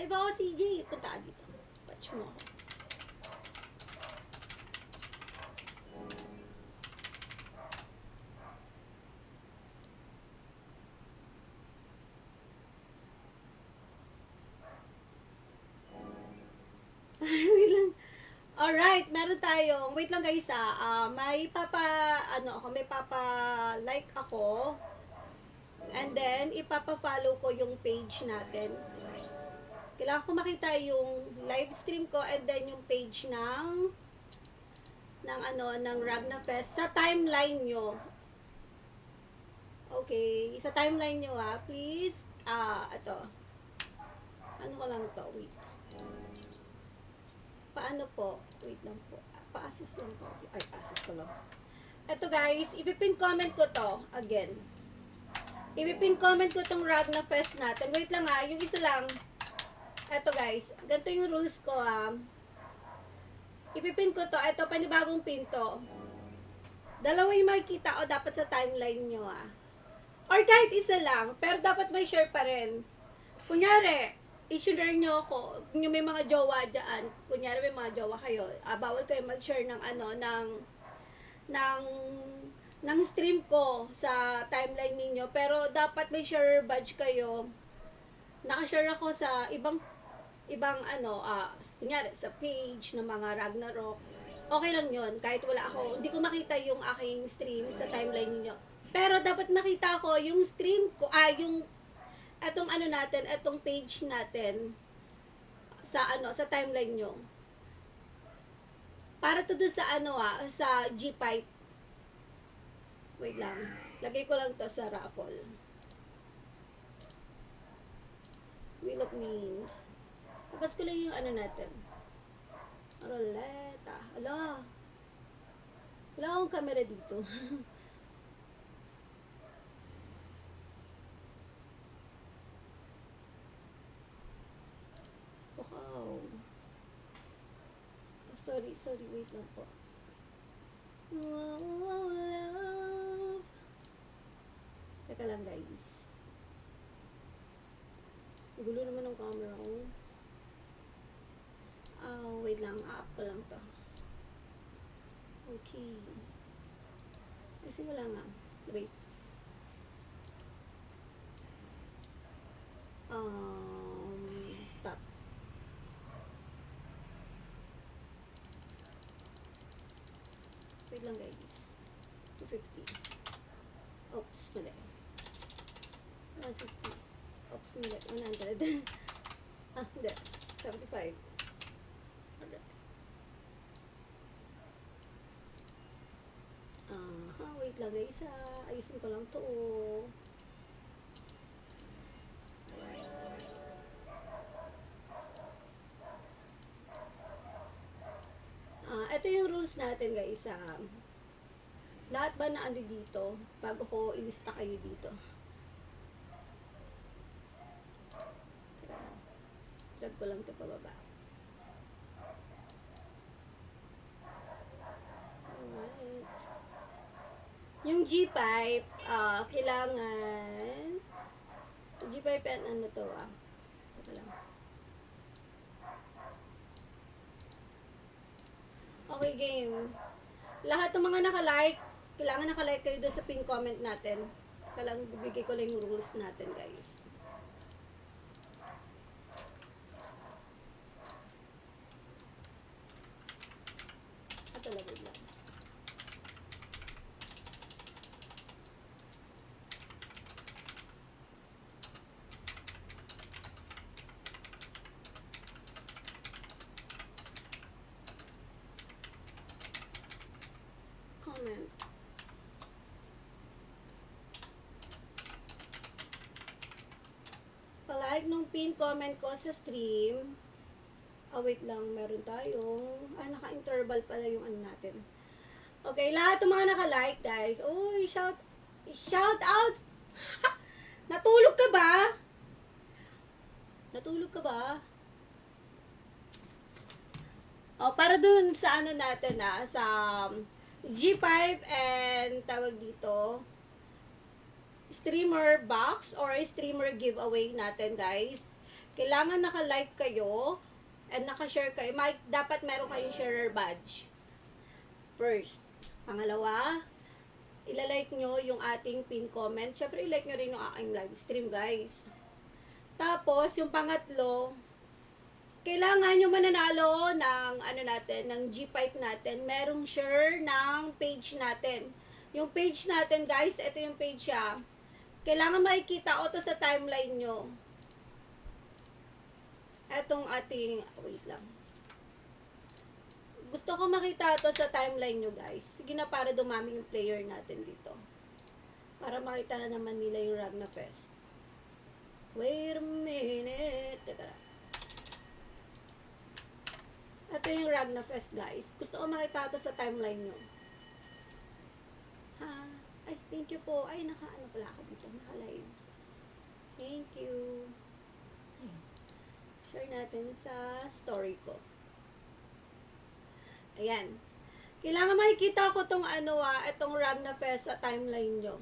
Live ako, CJ. Punta ka dito. Watch mo ako. Wait lang. Alright, meron tayong, wait lang guys may may like ako, and then, ipapa-follow ko yung page natin. Kailangan ko makita yung live stream ko, and then yung page ng Ragna Fest sa timeline nyo. Okay, sa timeline nyo please, ito. Ano ko lang to, wait. Paano po? Wait lang po. Pa-assist lang to. Ay, assist ko lang. Ito guys, ipipin comment ko to. Again. Ipipin comment ko tong Ragna Fest natin. Wait lang yung isa lang. Ito guys, ganito yung rules ko Ipipin ko to. Ito, panibagong pinto. Dalawa yung makikita o dapat sa timeline nyo Or kahit isa lang, pero dapat may share pa rin. Kunyari, i-share nyo ako, kung may mga jowa dyan, kunyari may mga jowa kayo, bawal kayo mag-share ng ng stream ko sa timeline ninyo, pero dapat may share badge kayo. Naka-share ako sa ibang kunyari sa page ng mga Ragnarok. Okay lang yun, kahit wala ako, hindi ko makita yung aking stream sa timeline ninyo. Pero dapat makita ko yung stream ko, etong natin, etong page natin sa timeline nyo. Para to dun sa sa G5. Wait lang. Lagay ko lang to sa raffle. Wheel of Names. Tapos ko lang yung natin. Roleta. Wala akong camera dito. Wow. Sorry, wait lang po. Love. Teka lang guys. Gulo naman ng camera ko. Wait lang, up ko lang to. Okay. Kasi wala nga. Wait. Top. Wait lang guys. 250. Oops, mali. 150. Oops, mali. 100. Hindi. 75. Wait lang guys ayusin ko lang to ito yung rules natin guys lahat ba na dito bago ko ilista kayo dito. Teka lang, drag ko lang ito pababa. Alright. Yung G5, kailangan G5 yan to Teka lang. Okay, game. Lahat ng mga naka-like, kailangan naka-like kayo doon sa pin comment natin. Teka lang, bibigay ko lang yung rules natin, guys. Ito lang, wait lang. Comment. Pa-like nung pin comment ko sa stream. Wait lang, meron tayong naka-interval pala yung natin. Okay, lahat ng mga naka-like guys. Uy, shout out. Natulog ka ba? Natulog ka ba? Para dun sa natin sa G5 and tawag dito streamer box or streamer giveaway natin guys. kailangan naka-like kayo and naka-share kayo. Dapat meron kayong sharer badge. First. Pangalawa, ilalike nyo yung ating pin comment. Syempre, ilike nyo rin yung aking live stream, guys. Tapos, yung pangatlo, kailangan yung mananalo ng, ng G5 natin. Merong share ng page natin. Yung page natin, guys, ito yung page siya. Kailangan makikita o to sa timeline nyo. Etong ating, wait lang. Gusto ko makita to sa timeline nyo, guys. Sige na, para dumami yung player natin dito. Para makita na naman nila yung Ragna Fest. Wait a minute. Teka. Ito yung Ragna Fest, guys. Gusto ko makita to sa timeline nyo. Ha? Ay, thank you po. Ay, ano pala ako dito. Naka-live. Thank you. Share natin sa story ko. Ayan. Kailangan makikita ko tong itong Ragna Fest sa timeline nyo.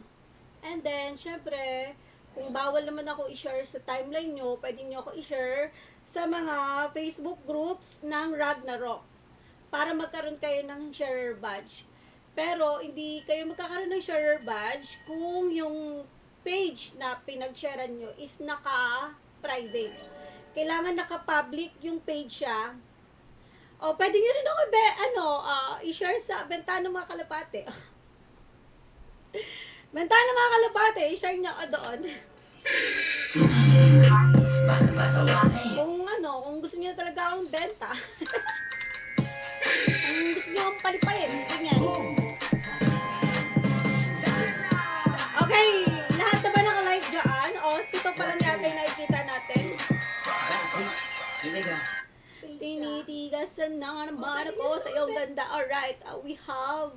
And then, syempre, kung bawal naman ako i-share sa timeline nyo, pwede nyo ako i-share sa mga Facebook groups ng Ragnarok para magkaroon kayo ng sharer badge. Pero, hindi kayo magkakaroon ng sharer badge kung yung page na pinag-sharean nyo is naka-private. Kailangan naka-public yung page siya. O, pwede nyo rin ako i-share sa Bentana Mga Kalapate. Bentana Mga Kalapate, i-share nyo ako doon. Kung gusto nyo talaga akong benta. Kung gusto nyo akong palipayin, ganyan. Okay, lahat na ba naka-live dyan? O, ito pa lang yata yung nakikita natin. Tinitigasan na naman ako sa iyong ganda. Alright, we have...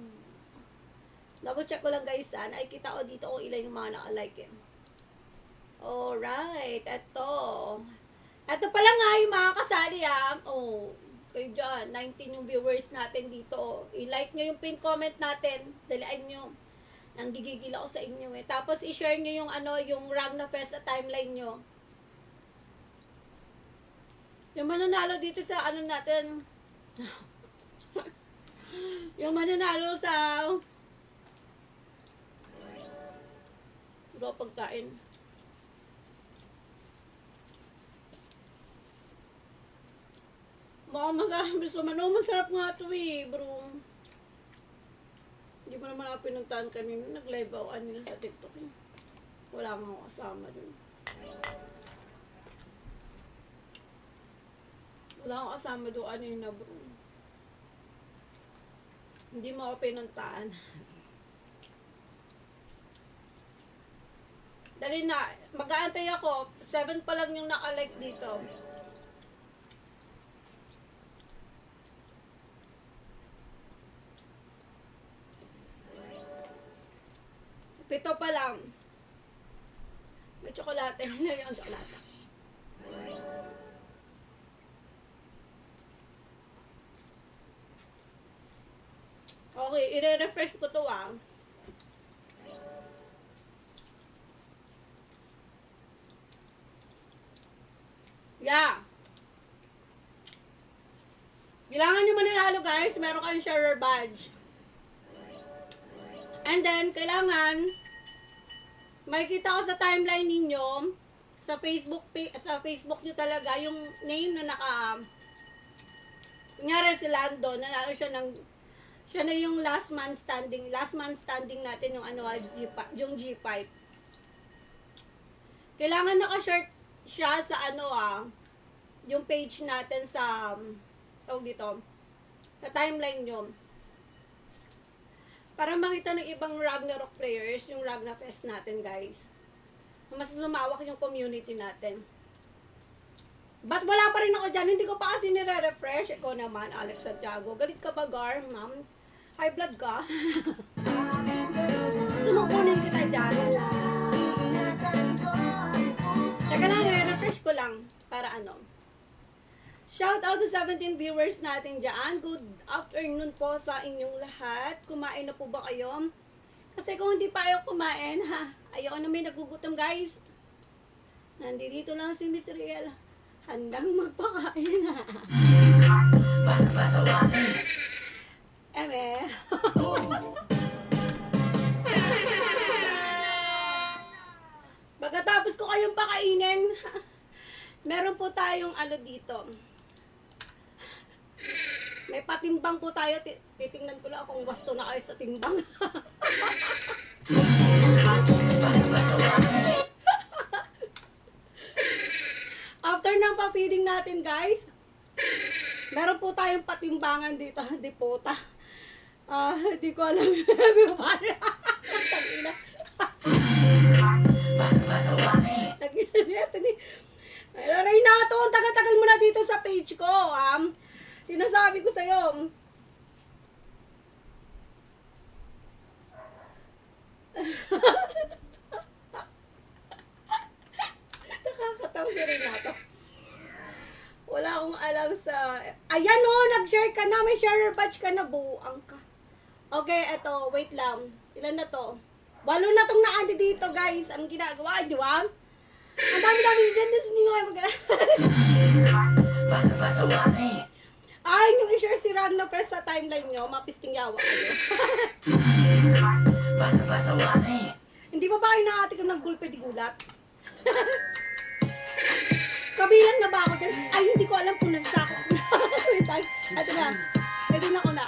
Double check ko lang, guys, nakikita ko dito kung ilan yung mga naka-like eh. Alright, eto. Eto pala nga yung mga kasali Oh, kayo dyan, 19 yung viewers natin dito. I-like nyo yung pin comment natin. Dalian nyo. Nanggigigil ako sa inyo eh. Tapos i-share nyo yung yung Ragna Fest sa timeline nyo. Yung mananalo dito sa natin. Yung mananalo sa pagkain. Baka masarap. Masarap nga ito eh, bro. Hindi mo naman ako pinuntahan kanina. Nag-live ako nila sa TikTok eh. Wala nga ako kasama dun. Wala akong kasama doon na bro. Hindi mo ako pinuntaan. Dali na, mag-aantay ako. 7 pa lang yung naka-like dito. Pito pa lang. May tsokolate. May yung tsokolate. Okay, i-refresh ko to Yeah. Kailangan nyo mananalo, guys. Meron kayong sharer badge. And then, kailangan makikita ko sa timeline ninyo sa Facebook nyo talaga yung name na kunyari si Lando, nanalo siya na yung last man standing natin yung yung G5. Kailangan naka-share siya sa yung page natin sa sa timeline nyo. Para makita ng ibang Ragnarok players yung Ragna Fest natin, guys. Mas lumawak yung community natin. But wala pa rin ako dyan. Hindi ko pa kasi nire-refresh. Ikaw naman, Alex Santiago. Galit ka ba, Gar, ma'am? High blood ka? Sumukunin kita dyan. Teka lang, nire-refresh ko lang. Para Shout out to 17 viewers natin dyan. Good afternoon po sa inyong lahat. Kumain na po ba kayo? Kasi kung hindi pa ayaw kumain, ayaw na may nagugutom, guys. Nandito lang si Miss Riel. Handang magpakain. Eme. Pagkatapos ko kayong pakainin, meron po tayong ano dito. May patimbang po tayo. Titingnan ko lang kung wasto na kayo sa timbang. After ng pa-feeding natin, guys, meron po tayong patimbangan dito. Di puta. Di ko alam. Tangina. Ay na to, ang tagal-tagal mo na dito sa page ko. Sinasabi ko sa'yo. Nakakatawa si Renato. Wala akong alam sa... Ayan o, nag-share ka na. May sharer badge ka na. Buang ka. Okay, eto. Wait lang. Ilan na to? 8 na tong naandi dito, guys. Anong ginagawa nyo, Ang dami-dami dyan. Tapos hindi nga mag... Ay, yung i-share si Ragna Fest sa timeline nyo. Mapisting yawa kayo. Hindi ba kayo nakatikam ng gulpe di gulat? Kabilang na ba ako dyan? Ay, hindi ko alam kung nasasakot. Wait lang. Ito na. Ready na ko na.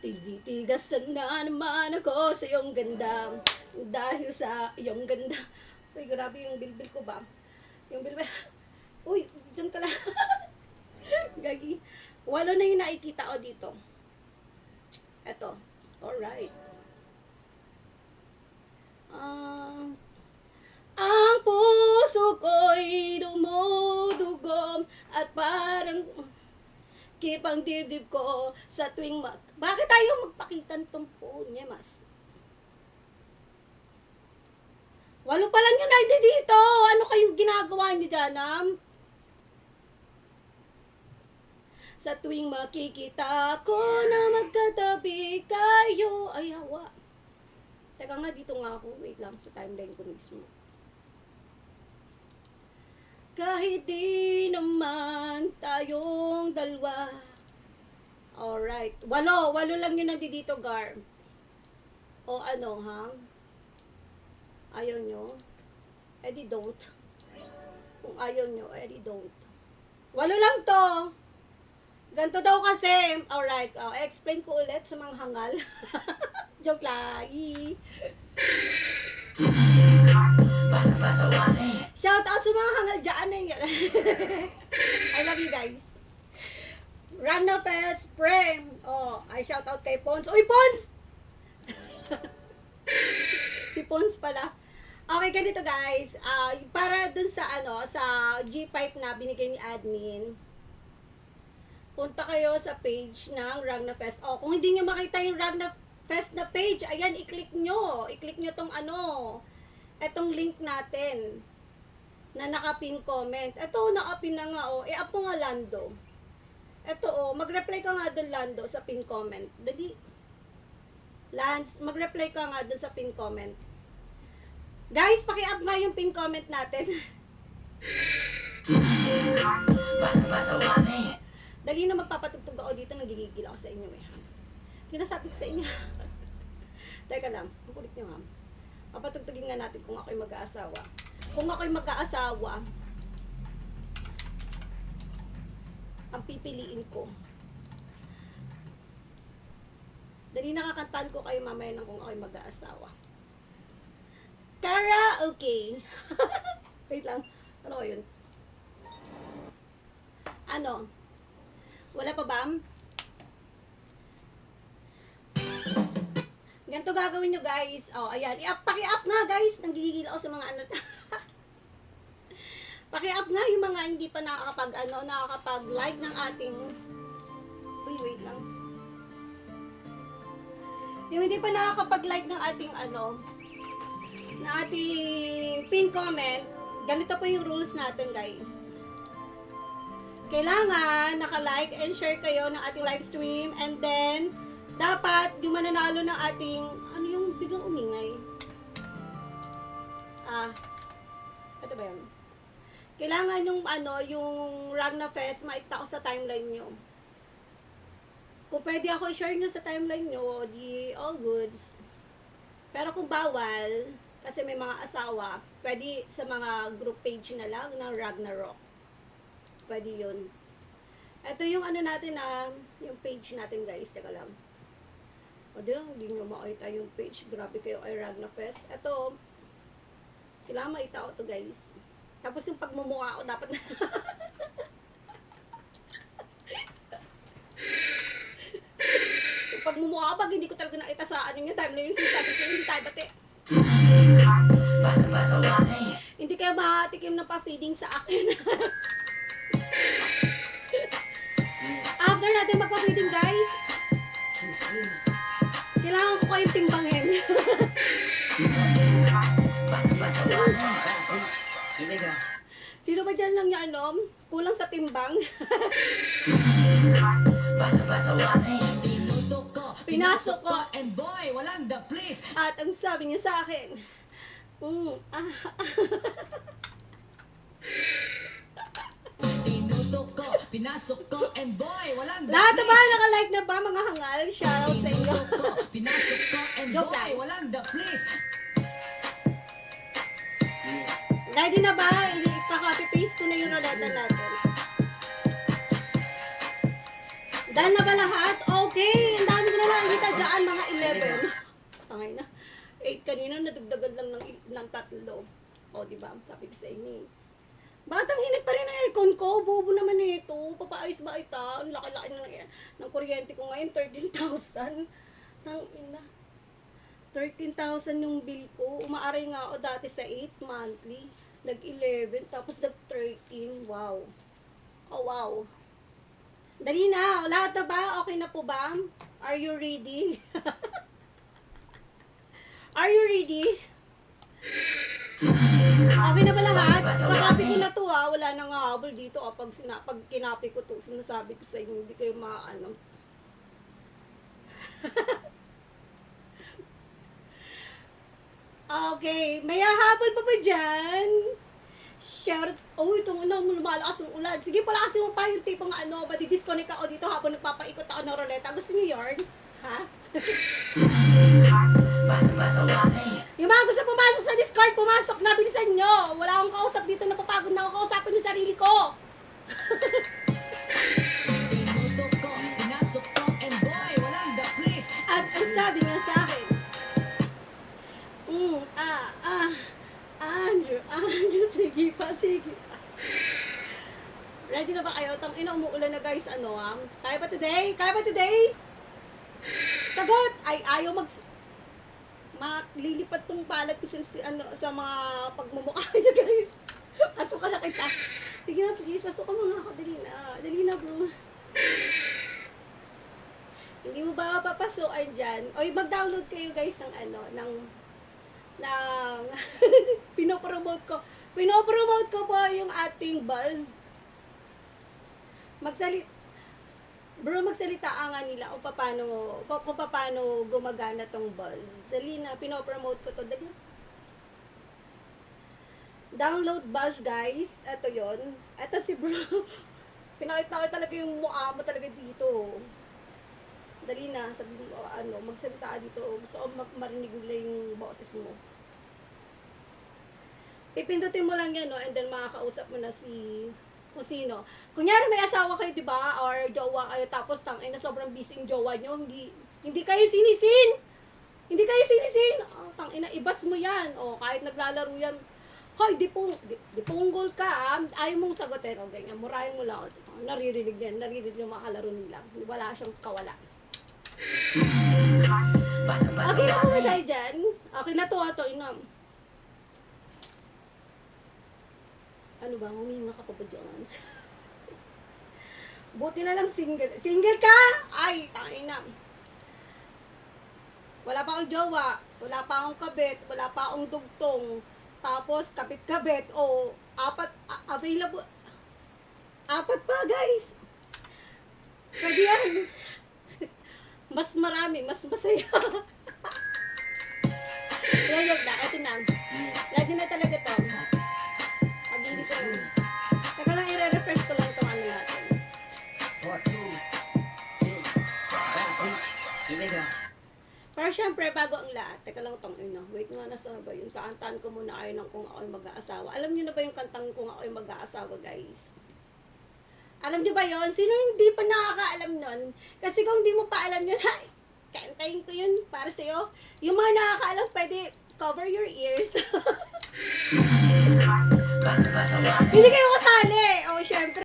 Titigasan na naman ako sa iyong ganda. Dahil sa iyong ganda. Uy, grabe yung bilbil ko ba? Yung bilbil. Uy, dyan ka lang. Gagi. 8 na yung nakikita ko dito. Eto. Alright. Ang puso ko'y dumudugom at parang kipang dibdib ko sa tuwing Bakit tayo magpakita nitong phone niya, mas? 8 pa lang yung ID dito. Ano kayong ginagawa ni Janam? Sa tuwing makikita ko na magkatabi kayo. Ay, hawa. Teka nga, dito nga ako. Wait lang, sa timeline ko mismo. Kahit di naman tayong dalawa. Alright. 8 lang yun nandito, Gar. O ano, ha? Ayaw nyo? Edi don't. Kung ayaw nyo, edi don't. 8 lang to. Ganto daw kasi. Alright. Explain ko ulit sa mga hangal. Joke lang. Shout out sa mga hangal dyan. I love you guys. Rana Fest Spring. I shout out kay Pons. Uy, Pons! Si Pons pala. Okay, ganito guys. Para dun sa sa G5 na binigay ni admin. Punta kayo sa page ng Ragna Fest. Kung hindi nyo makita yung Ragna Fest na page, ayan, i-click nyo. I-click nyo tong etong link natin na naka-pin comment. Ito, naka-pin na nga, I-up mo nga, Lando. Ito, mag-reply ka nga dun, Lando, sa pin comment. Dali. Lance, mag-reply ka nga dun sa pin comment. Guys, paki-up nga yung pin comment natin. Dali na magpapatugtog ako dito, nagigigil ako sa inyo Sinasabi ko sa inyo. Teka lang, makulit nyo ha. Papatugtugin nga natin kung ako'y mag-aasawa. Kung ako'y mag-aasawa, ang pipiliin ko. Dali nakakantahan ko kayo mamaya ng kung ako'y mag-aasawa. Karaoke. Wait lang. Ano ko yun? Ano? Wala pa ba? Ganito gagawin nyo guys. Ayan. Paki-up nga guys. Nanggigigil ako sa mga Paki-up nga yung mga hindi pa nakakapag-like ng ating... Uy, wait lang. Yung hindi pa nakakapag-like ng ating na ating pin comment, ganito po yung rules natin guys. Kailangan naka-like and share kayo ng ating live stream, and then dapat yung mananalo ng ating biglang umingay? Ito ba yun? Kailangan yung yung Ragna Fest maikta ko sa timeline nyo. Kung pwede ako i-share nyo sa timeline nyo, di all goods. Pero kung bawal, kasi may mga asawa, pwede sa mga group page na lang ng Ragnarok. Pwede yun. Ito yung natin yung page natin guys. Teka lang. O diyan, hindi nyo makita yung page. Grabe kayo ay Ragna Fest. Ito, kailangan makita ko to guys. Tapos yung pagmumukha ko dapat yung pagmumukha ko pag hindi ko talaga nakita sa yung time na yung sinasabi ko, hindi tayo bate. Hindi kayo makatikim ng pa-feeding sa akin. After natin magpa-feeding guys, kailangan ko kayong timbangin. Sino ba dyan lang niya kulang sa timbang? Pinasok ko and boy, walang the please. at ang sabi niya sa akin, Tinutok ko, pinasok ko and boy, walang the lahat na ba naka-like na ba mga hangal? Shoutout sa inyo. Tinutok ko, pinasok ko and Joke boy, lang. walang the please. Ready na ba? Ika-copy paste ko na yung roleta natin. Dahil na ba lahat? Okay! Ang dami ko na nakikita dyan, mga 11. Tangay na. 8 kanina, nadagdagan lang ng 3. O, diba? Sabi ko sa inyo eh. Bakit ang init pa rin ang aircon ko? Bobo naman ito. Papaayos ba ita? Ang laki-laki na ng kuryente ko ngayon, 13,000. Tangina. 13,000 yung bill ko. Umaaray nga ako dati sa 8 monthly. Nag-11, tapos nag-13. Wow. Oh, wow. Dali na. Lahat na ba? Okay na po ba? Are you ready? Are you ready? Okay na ba lahat? Kakapi ko na to wala nang habol dito pag kinapi ko to, sinasabi ko sa inyo, hindi kayo Okay, may hahabol pa ba dyan? Shout, itong lumalakas ng ulan. Sige, palakasin mo pa yung tipong madi-disconnect ako dito habang nagpapaikot ako ng roleta. Gusto niyo yarn? Ha? Yung mga gusto pumasok sa Discord, pumasok na, bilisan nyo. Wala akong kausap dito, napapagod na ako kausapin yung sarili ko. Tinutok ko, pinasok ko and boy, walang the please. At ang sabi niya sa akin, Andrew, sige pa. Ready na ba kayo? Tangina, umuulan na guys, Kaya ba today? Sagot! Ay, ayaw lilipat tong palat ko sa mga pagmumukha niya guys. Pasok ka na kita. Sige na please, pasok ka mga ako. Dali na bro. Hindi mo ba papasukan dyan? O mag-download kayo guys ng pinopromote ko po yung ating buzz. Magsalita nga nila kung paano gumagana tong buzz. Dali na, pinopromote ko to. Dali. Download buzz guys. Ito yon. Ito si bro. Pinakita ko talaga yung mukha mo talaga dito. Dali na, sabi mo, magsalita dito. Gusto ko marinig nila yung boses mo. Pipindutin mo lang yan, and then makakausap mo na kung sino. Kunyari may asawa kayo, di ba? Or jowa kayo, tapos na sobrang busy yung jowa nyo, hindi kayo sinisin! Hindi kayo sinisin! Tangina, ibas mo yan. Kahit naglalaro yan, hoy, di punggol ka, ayaw mong sagutin. Ganyan, murahin mo lang. Naririnig yung mga kalaro nila. Wala siyang kawala. Okay na po ba tayo dyan? Okay na to, Ano ba? Huminga ka pa ba dyan? Buti na lang single. Single ka? Ay, tangina. Wala pa akong jowa. Wala pa akong kabit. Wala pa akong dugtong. Tapos, kabit-kabit. Available. 4 pa, guys. Pwede yan. Mas marami. Mas masaya. wag na. Ito na. Ready na talaga to. Pag hindi ko yun. Teka lang, i-refresh ko lang itong ano natin. 4, 2, 3, 1, go. Pero syempre, bago ang lahat, teka lang itong ino. Wait nga, nasa ba yun? Kaantaan ko muna kayo ng Kung Ako'y Mag-aasawa. Alam niyo na ba yung kantang Kung Ako'y Mag-aasawa, guys? Alam niyo ba yon? Sino hindi pa nakakaalam nun? Kasi kung hindi mo pa alam yun, ay, kantayin ko yun para sa'yo. Yung mga nakakaalam, pwede cover your ears. Hindi kayo kasali. O, syempre.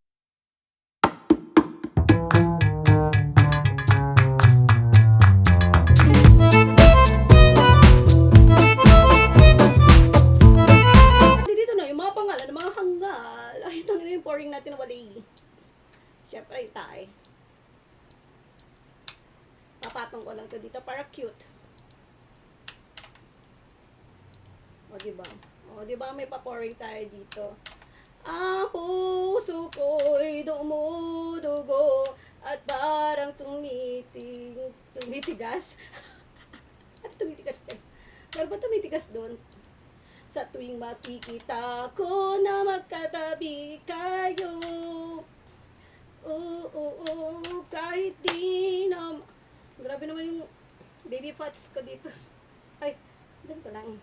Dito na yung mga pangalan ng mga hanggal. Ay, ito na yung pouring natin na wali. Syempre, yung tae. Papatong ko lang to dito para cute. O, diba? O, diba may pa-pouring tayo dito. Ang puso ko'y dumudugo at parang tumitigas. At tumitigas din. Pero ba tumitigas doon? Sa tuwing makikita ko na magkatabi kayo. Oo, kahit di na... Grabe naman yung baby pots ko dito. Ay, dyan ko lang.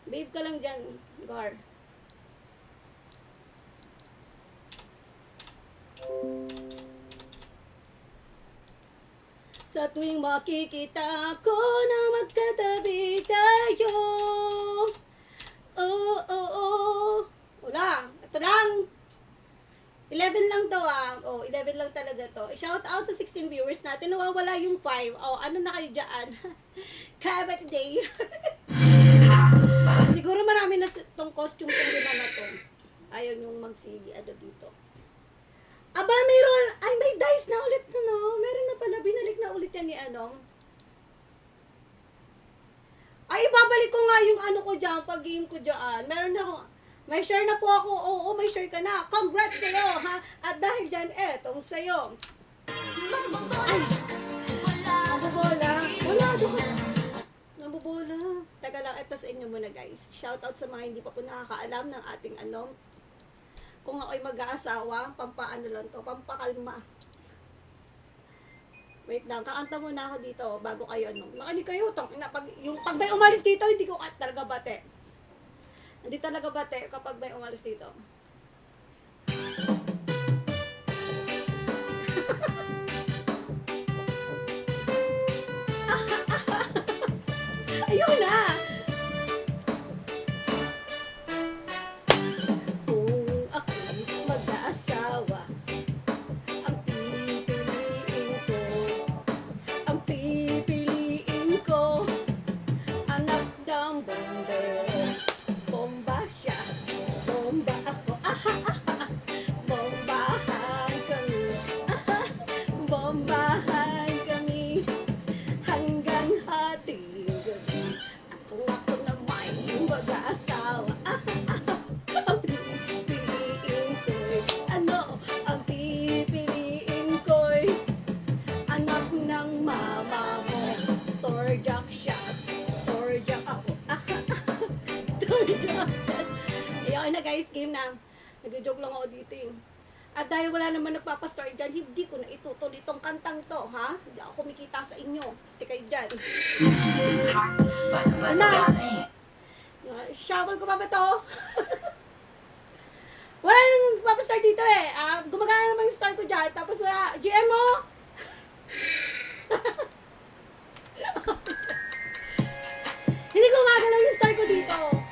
Babe ka lang dyan, Gar. Sa tuwing makikita ko na magkatabi tayo. Oo. Wala. Ito lang. 11 lang to ah. Oh, 11 lang talaga to. Shout out sa 16 viewers natin. Nawawala yung 5. Oh, ano na kayo dyan? Kabat day. Siguro marami na tong costume kong na to. Ayaw yung magsigi ano dito. Aba, mayroon. Ay, may dice na ulit na no. Meron na pala. Binalik na ulit yan ni ano. Ay, babalik ko nga yung ano ko dyan. Pag-game ko dyan. Meron na ako. May share na po ako. Oo, may share ka na. Congrats sa'yo, ha? At dahil dyan, etong sa'yo. Ay! Nabubola. Wala, doon. Nabubola. Teka lang, ito sa inyo muna, guys. Shoutout sa mga hindi pa po nakakaalam ng ating ano. Kung ako'y mag-aasawa, pampaano lang to, pampakalma. Wait lang, kakanta muna ako dito bago kayo ano. Makinig kayo, pag may umalis dito, hindi ko talaga bate. Hindi talaga bate kapag may umalis dito. Ayun na! Kung ako'y mag-aasawa, ang pipiliin ko, anak ng bombero. Bomba siya, bomba ako, bombahan kami, bombahan kami, hanggang hating gabi. Ako na may mag-aasawa, ang pipiliin ko'y, ano, ang pipiliin ko'y, anak ng mama mo, torjak siya, torjak ako, torjak. Ayun na guys, game na. Nag-joke lang ako dito eh. At dahil wala naman nagpapastar dyan, hindi ko na itutuloy itong kantang to, ha? Hindi ako kumikita sa inyo. Stay kayo dyan. Ano? Shovel ko pa ba to? Wala nang nagpapastar dito eh. Gumagana naman yung star ko dyan. Tapos wala, GM mo! Hindi ko gumagalaw yung star ko dito.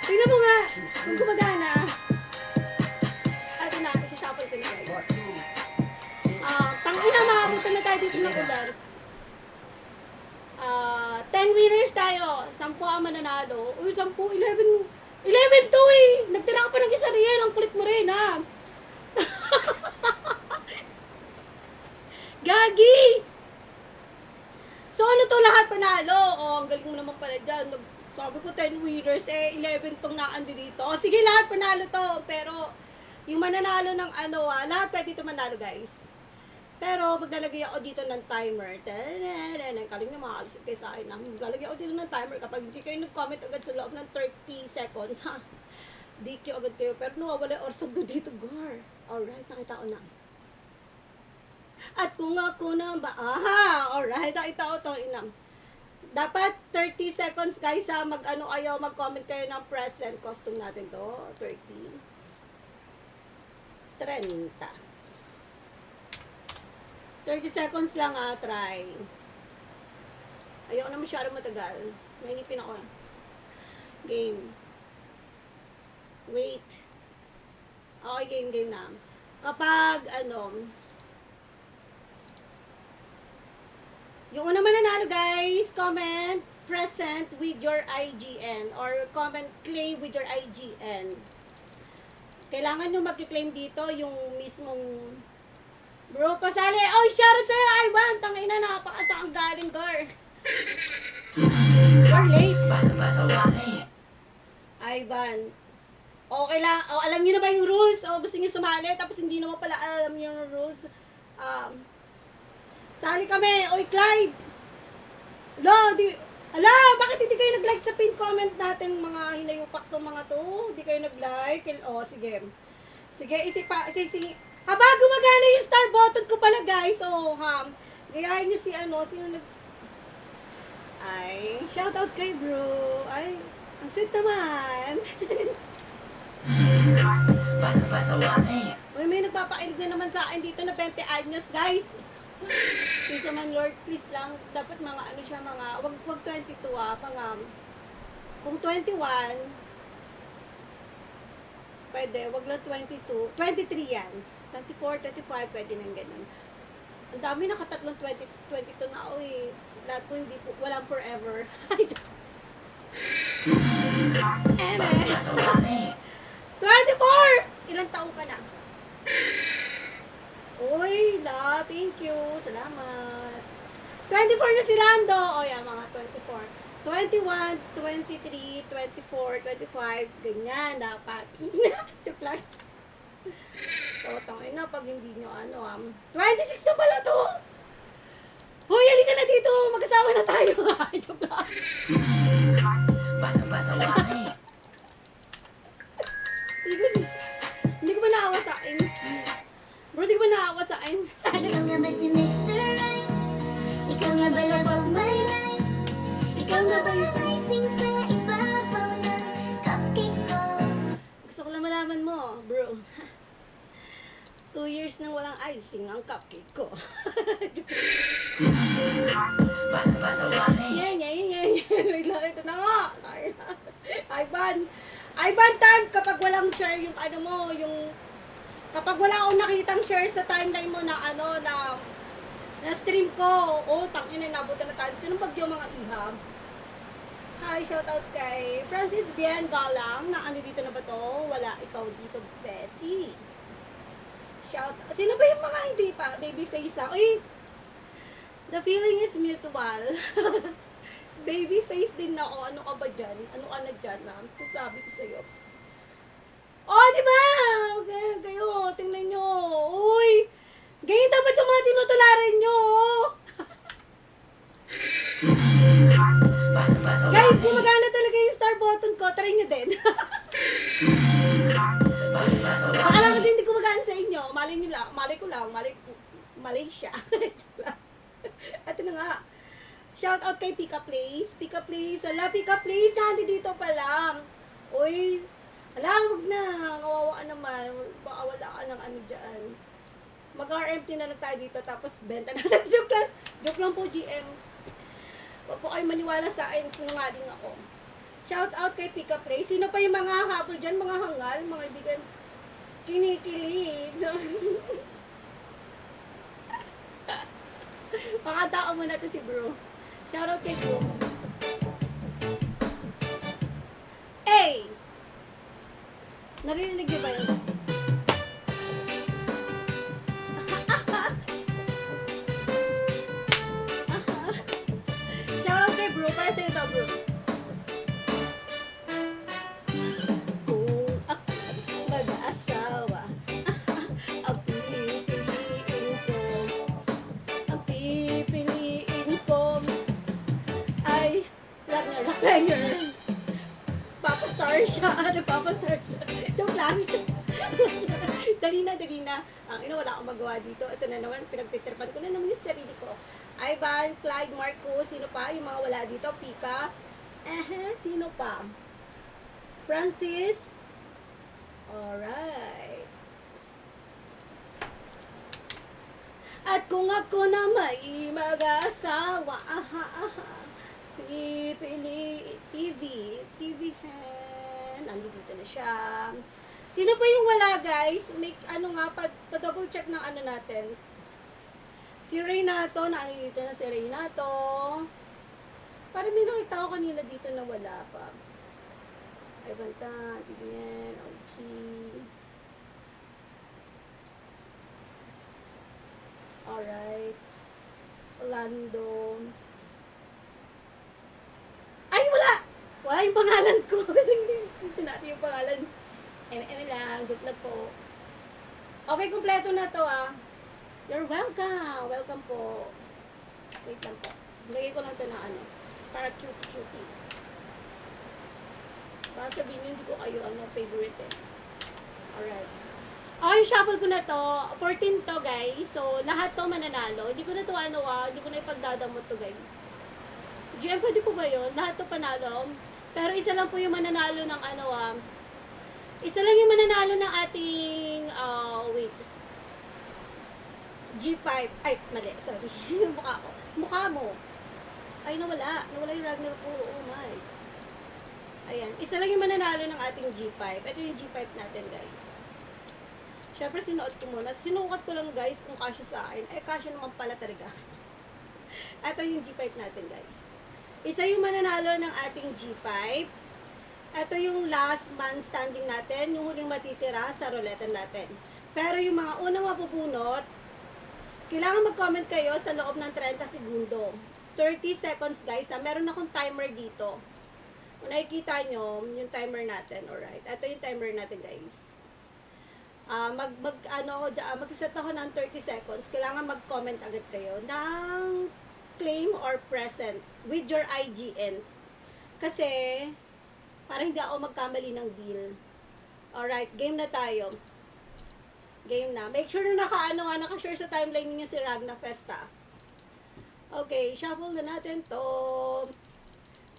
Tingnan mo nga, kung gumagana. Ito na, isa-shuffle ko na guys. Tangina, makabutan na tayo dito ng ulan. 10 winners tayo. 10 ang mananalo. Uy, 10, 11. 11 to eh. Nagtira ka pa ng isa riyan. Ang kulit mo rin ha. Gagi! So ano to lahat panalo? Oh, ang galing mo naman pala dyan. Sabi ko 10 winners, 11 tong naandi dito. O, sige, lahat panalo to. Pero, yung mananalo ng ano, lahat pwede ito manalo, guys. Pero maglalagay ako dito ng timer. Kaling na makakalisip kayo sa akin. Maglalagay ako dito ng timer kapag hindi kayo nag-comment agad sa loob ng 30 seconds. Ha? DQ agad kayo. Pero nawawala yung oras ko dito, gar. Alright, nakita ko na. At kung ako na ba, alright, nakita ko itong inam. Dapat 30 seconds guys ha, mag-comment kayo ng present costume natin to. 30. 30. 30 seconds lang try. Ayaw na masyadong matagal. Nainipin ako. Game. Wait. Okay, game na. Kapag, yung una mananalo guys, comment present with your IGN or comment claim with your IGN. Kailangan nyo mag-claim dito yung mismong bro, pasali. Oh, shoutout sa'yo, Ivan. Tangina, napakasakang galing, gar. You're late. Ivan. Okay lang. Oh, alam niyo na ba yung rules? Oh, gusto niyo sumali, tapos hindi naman pala alam niyo yung rules. Sali kami. Oy, Clyde. Bakit hindi kayo nag-like sa pin comment natin, mga hinayupak to mga to? Hindi kayo nag-like. Oh, sige. Sige, aba, gumagana yung star button ko pala, guys. Oh, gayahin niyo sino ay, shout out kay bro. Ay, ang sweet naman. Uy, may nagpapakilig na naman sa akin dito na 20 anyos, guys. Please naman, Lord, please lang. Dapat mga wag 22 kung 21, pwede, wag lang 22, 23 yan. 24, 25, pwede nang ganun. Ang dami nakatatlong 22 na ako eh. Lahat po hindi po, walang forever. 24! Ilang taong ka na? Uy, thank you. Salamat. 24 na si Lando. O yan, mga 24. 21, 23, 24, 25. Ganyan, dapat. Joke lang. Tangin na pag hindi nyo 26 na pala to! Hoy, halika na dito! Mag-asawa na tayo! Joke lang. Hindi ko ba naawa sa akin? Bro, di ko ba naawa sa akin? Ikaw nga ba si Mr. Right? Ikaw nga ba love of my life? Ikaw nga ba yung icing sa ibabaw ng cupcake ko? Gusto ko lang malaman mo, bro. 2 years nang walang icing ang cupcake ko. Yan. Wait lang, ito na nga. Ivan, Tan, kapag walang share yung kapag wala akong nakitang share sa timeline mo na na stream ko, tangina, nabutan na tayo. Tinong bagyo mga ihab. Hi, shoutout kay Francis Bien Galang, na dito na ba to? Wala, ikaw dito, Bessie. Shout, sino ba yung mga hindi pa? Babyface lang. Uy, the feeling is mutual. Babyface din ako. Ano ka ba dyan? Ano ka na dyan? Sabi ko sa'yo. Oh, di ba? Okay, kayo, tingnan nyo. Uy, ganyan dapat yung mga tinutularan nyo. Guys, gumagana talaga yung star button ko. Try nyo din. Baka lang kasi hindi gumagana sa inyo. Malay siya. Ito na nga. Shout out kay Pika Place. Pika Place. Ala, Pika Place. Nandi dito pa lang. Uy, ala, wag na. Kawawa ka naman. Baka wala ka ng dyan. Mag-RMT na lang tayo dito. Tapos benta natin. Joke lang po, GM. Huwag po kayo maniwala sa akin. Sinungaling ako. Shout out kay Pika Place. Sino pa yung mga habol dyan? Mga hangal? Mga ibigan? Kinikilig. Pakatao mo na to si bro. Shout out kay bro. Hey! Narinig niyo ba yun? Shout out kay bro. Para sa'yo daw bro. Kung ako mag-asawa, ang pipiliin ko Ragnarok Ranger. Papa Star siya. Papa Star siya. Joke lang. dali na. Wala akong magawa dito. Ito na naman, pinagtitripan ko na naman yung sarili ko. Ivan, Clyde, Marco, sino pa? Yung mga wala dito. Pika. Sino pa? Francis. Alright. At kung ako na may mag-asawa, pipili TV hen, nandito na siya. Sino pa yung wala, guys? May pa-double check ng natin. Si Reynato, nandito na si Reynato. Parang may nakita ko kanina dito na wala pa. Ay, banta, tignan, okay. Alright. Orlando. Ay, wala! Wala yung pangalan ko. Sinati yung pangalan. Lang, good na po. Okay, kumpleto na to You're welcome. Welcome po. Wait lang po. Lagay ko lang to na para cutie. Baka sabihin nyo, hindi ko kayo favorite Alright. Okay, shuffle ko na to. 14 to, guys. So, lahat to mananalo. Hindi ko na to hindi ko na ipagdadamot to, guys. GM, pwede po ba yun? Lahat to panalo. Pero isa lang po yung mananalo ng isa lang yung mananalo ng ating, wait. G5. Ay, mali. Sorry. Mukha ko. Mukha mo. Ay, nawala. Nawala yung Ragnar ko. Oh my. Ayan. Isa lang yung mananalo ng ating G5. Ito yung G5 natin, guys. Siyempre, sinuot ko muna. Sinukat ko lang, guys, kung kasya sa akin. Eh, kasya naman pala talaga. Ito yung G5 natin, guys. Isa yung mananalo ng ating G5. Ito yung last man standing natin. Yung huling matitira sa roulette natin. Pero yung mga unang mapupunot, kailangan mag-comment kayo sa loob ng 30 segundo. 30 seconds, guys. Meron akong timer dito. Kung nakikita nyo, yung timer natin. Alright. Ito yung timer natin, guys. Mag-set ako ng 30 seconds. Kailangan mag-comment agad kayo ng claim or present with your IGN. Kasi, para hindi ako magkamali ng deal. Alright, game na tayo. Game na. Make sure na naka-share sa timeline niyo si Ragna Festa. Okay, shuffle na natin to.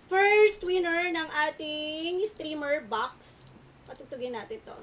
First winner ng ating streamer box. Patutugin natin to.